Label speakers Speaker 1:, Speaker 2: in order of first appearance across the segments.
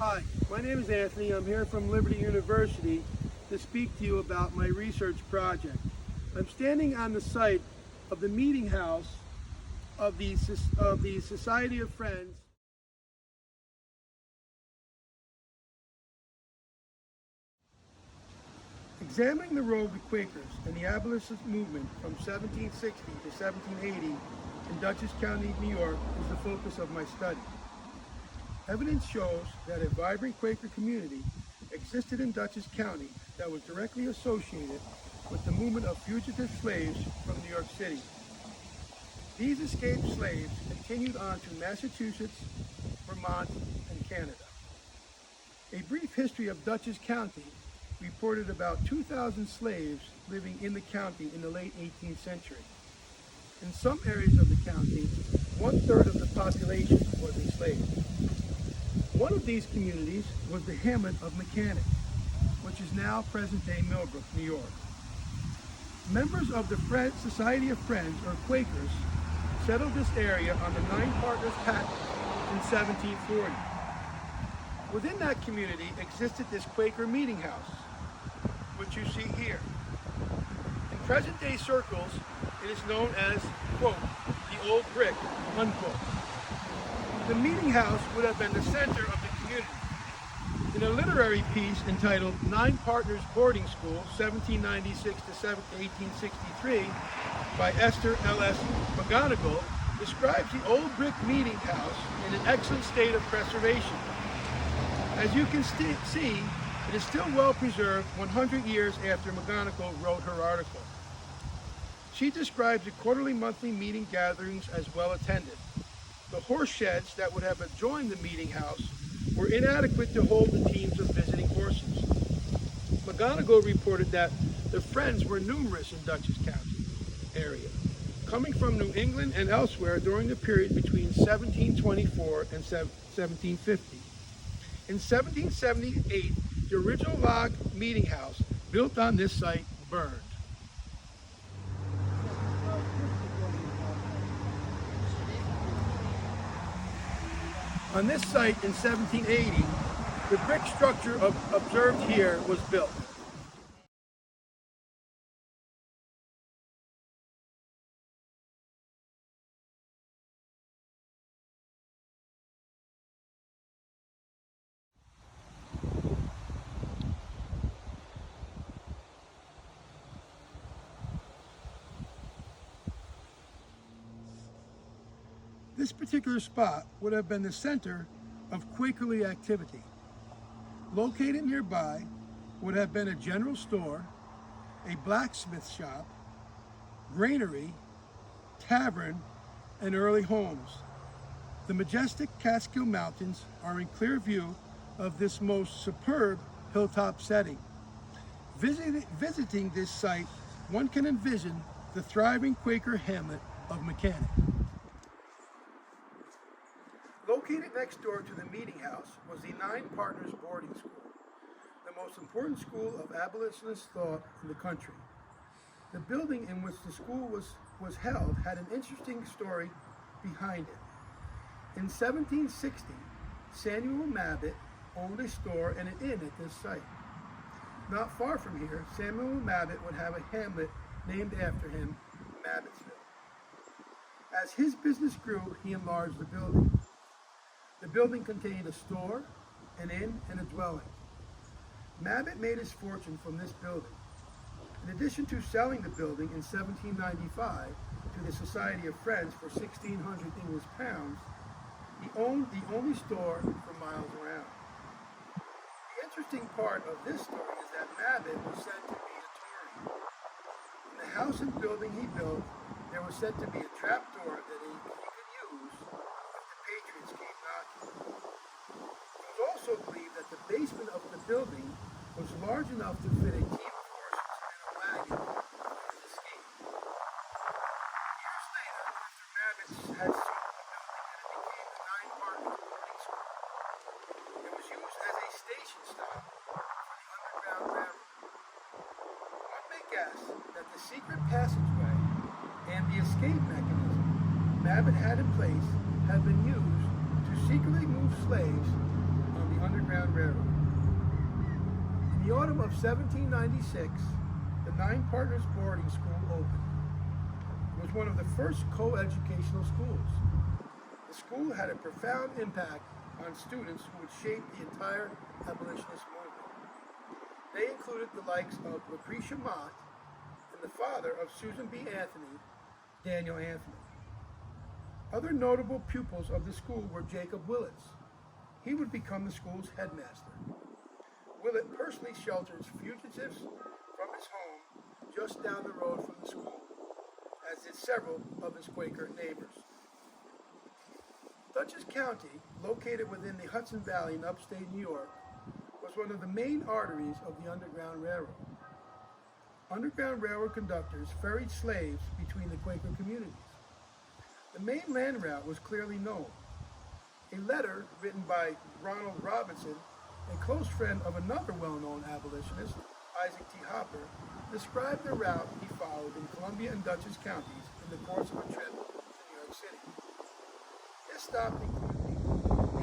Speaker 1: Hi, my name is Anthony. I'm here from Liberty University to speak to you about my research project. I'm standing on the site of the meeting house of the Society of Friends. Examining the role of the Quakers in the abolitionist movement from 1760 to 1780 in Dutchess County, New York is the focus of my study. Evidence shows that a vibrant Quaker community existed in Dutchess County that was directly associated with the movement of fugitive slaves from New York City. These escaped slaves continued on to Massachusetts, Vermont, and Canada. A brief history of Dutchess County reported about 2,000 slaves living in the county in the late 18th century. In some areas of the county, 1/3 of the population was enslaved. One of these communities was the hamlet of Mechanic, which is now present-day Millbrook, New York. Members of the Society of Friends, or Quakers, settled this area on the Nine Partners Patent in 1740. Within that community existed this Quaker meeting house, which you see here. In present-day circles, it is known as, quote, the old brick, unquote. The meeting house would have been the center of the community. In a literary piece entitled Nine Partners Boarding School, 1796 to 1863, by Esther L.S. McGonigal, describes the old brick meeting house in an excellent state of preservation. As you can see, it is still well preserved 100 years after McGonigal wrote her article. She describes the quarterly monthly meeting gatherings as well attended. The horse sheds that would have adjoined the meeting house were inadequate to hold the teams of visiting horses. McGonigal reported that the Friends were numerous in Dutchess County area, coming from New England and elsewhere during the period between 1724 and 1750. In 1778, the original log meeting house built on this site burned. On this site in 1780, the brick structure observed here was built. This particular spot would have been the center of Quakerly activity. Located nearby would have been a general store, a blacksmith shop, granary, tavern, and early homes. The majestic Catskill Mountains are in clear view of this most superb hilltop setting. Visiting this site, one can envision the thriving Quaker hamlet of Mechanic. Located next door to the meeting house was the Nine Partners Boarding School, the most important school of abolitionist thought in the country. The building in which the school was held had an interesting story behind it. In 1760, Samuel Mabbitt owned a store and an inn at this site. Not far from here, Samuel Mabbitt would have a hamlet named after him, Mabbittsville. As his business grew, he enlarged the building. The building contained a store, an inn, and a dwelling. Mabbitt made his fortune from this building. In addition to selling the building in 1795 to the Society of Friends for 1,600 English pounds, he owned the only store for miles around. The interesting part of this story is that Mabbitt was said to be a Tory. In the house and building he built, there was said to be a trapdoor that he could use if the patriots came knocking. It was also believed that the basement of the building was large enough to fit a team of horses and a wagon for his escape. Years later, after Mabbitt had sold the building and it became the Nine Partners Boarding School, it was used as a station stop for the Underground Railroad. One may guess that the secret passageway and the escape mechanism Mabbitt had in place had been used to secretly move slaves on the Underground Underground Railroad. In the autumn of 1796, the Nine Partners Boarding School opened. It was one of the first co-educational schools. The school had a profound impact on students who would shape the entire abolitionist movement. They included the likes of Lucretia Mott and the father of Susan B. Anthony, Daniel Anthony. Other notable pupils of the school were Jacob Willits. He would become the school's headmaster. Willett personally shelters fugitives from his home just down the road from the school, as did several of his Quaker neighbors. Dutchess County, located within the Hudson Valley in upstate New York, was one of the main arteries of the Underground Railroad. Underground Railroad conductors ferried slaves between the Quaker communities. The main land route was clearly known. A letter written by Ronald Robinson, a close friend of another well-known abolitionist, Isaac T. Hopper, described the route he followed in Columbia and Dutchess counties in the course of a trip to New York City.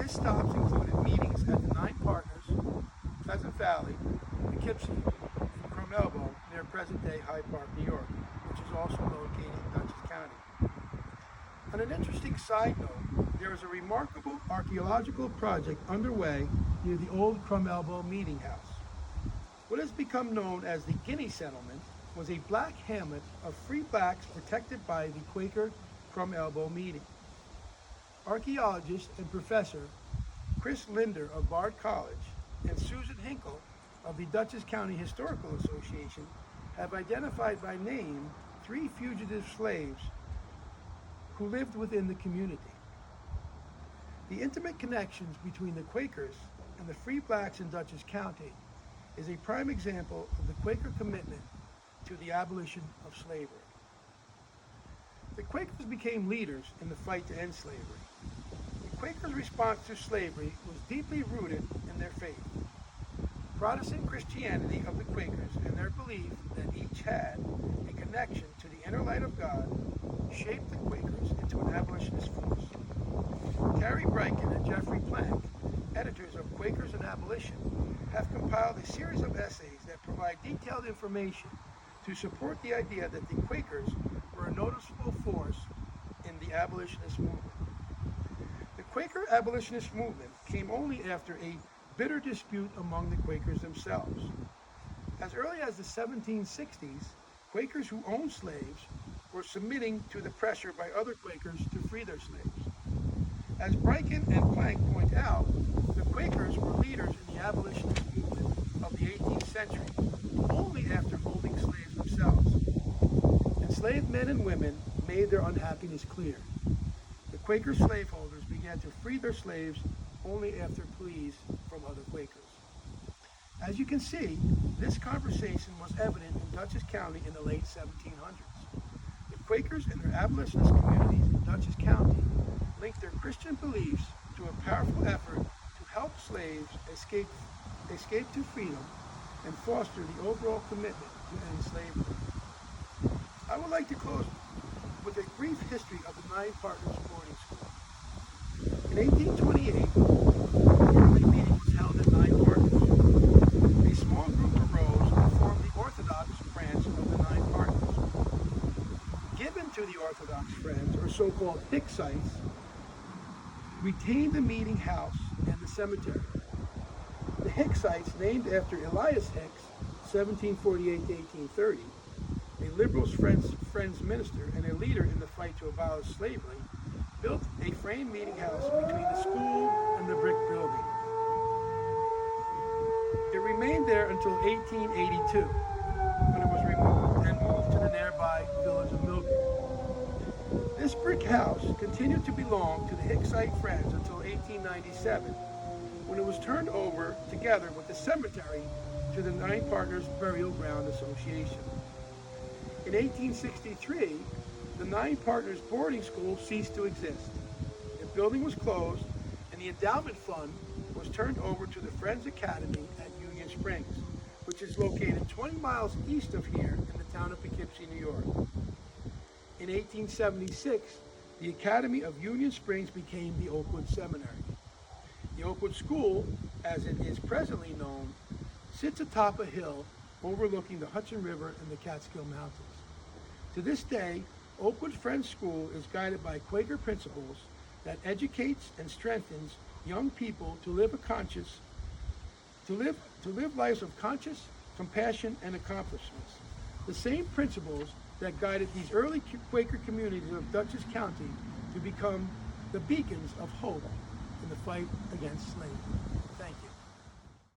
Speaker 1: His stops included meetings at the Nine Partners, Pleasant Valley, Poughkeepsie, and Crum Elbow near present-day Hyde Park, New York, which is also located in Dutchess County. On an interesting side note, there is a remarkable archaeological project underway near the old Crum Elbow Meeting House. What has become known as the Guinea Settlement was a black hamlet of free blacks protected by the Quaker Crum Elbow meeting. Archaeologist and professor Chris Linder of Bard College and Susan Hinkle of the Dutchess County Historical Association have identified by name 3 fugitive slaves who lived within the community. The intimate connections between the Quakers and the free blacks in Dutchess County is a prime example of the Quaker commitment to the abolition of slavery. The Quakers became leaders in the fight to end slavery. The Quakers' response to slavery was deeply rooted in their faith. Protestant Christianity of the Quakers and their belief that each had a connection to the inner light of God shaped the Quakers into an abolitionist force. Carrie Bryken and Jeffrey Plank, editors of Quakers and Abolition, have compiled a series of essays that provide detailed information to support the idea that the Quakers were a noticeable force in the abolitionist movement. The Quaker abolitionist movement came only after a bitter dispute among the Quakers themselves. As early as the 1760s, Quakers who owned slaves were submitting to the pressure by other Quakers to free their slaves. As Bryken and Plank point out, the Quakers were leaders in the abolitionist movement of the 18th century only after holding slaves themselves. Enslaved men and women made their unhappiness clear. The Quaker slaveholders began to free their slaves only after pleas from other Quakers. As you can see, this conversation was evident in Dutchess County in the late 1700s. The Quakers and their abolitionist communities in Dutchess County linked their Christian beliefs to a powerful effort to help slaves escape to freedom and foster the overall commitment to end slavery. I would like to close with a brief history of the Nine Partners Boarding School. In 1828, a quarterly meeting was held at Nine Partners. A small group arose and formed the Orthodox branch of the Nine Partners. Given to the Orthodox Friends, or so-called Hicksites, retained the meeting house and the cemetery. The Hicksites, named after Elias Hicks, 1748 to 1830, a liberal Friends minister and a leader in the fight to abolish slavery, built a frame meeting house between the school and the brick building. It remained there until 1882, when it was removed and moved to the nearby village of Milgate. This brick house continued to belong to the Hicksite Friends until 1897, when it was turned over together with the cemetery to the Nine Partners Burial Ground Association. In 1863, the Nine Partners Boarding School ceased to exist. The building was closed, and the endowment fund was turned over to the Friends Academy at Union Springs, which is located 20 miles east of here in the town of Poughkeepsie, New York. In 1876, the Academy of Union Springs became the Oakwood Seminary. The Oakwood School, as it is presently known, sits atop a hill overlooking the Hudson River and the Catskill Mountains. To this day, Oakwood Friends School is guided by Quaker principles that educates and strengthens young people to live lives of conscious compassion and accomplishments. The same principles that guided these early Quaker communities of Dutchess County to become the beacons of hope in the fight against slavery. Thank you.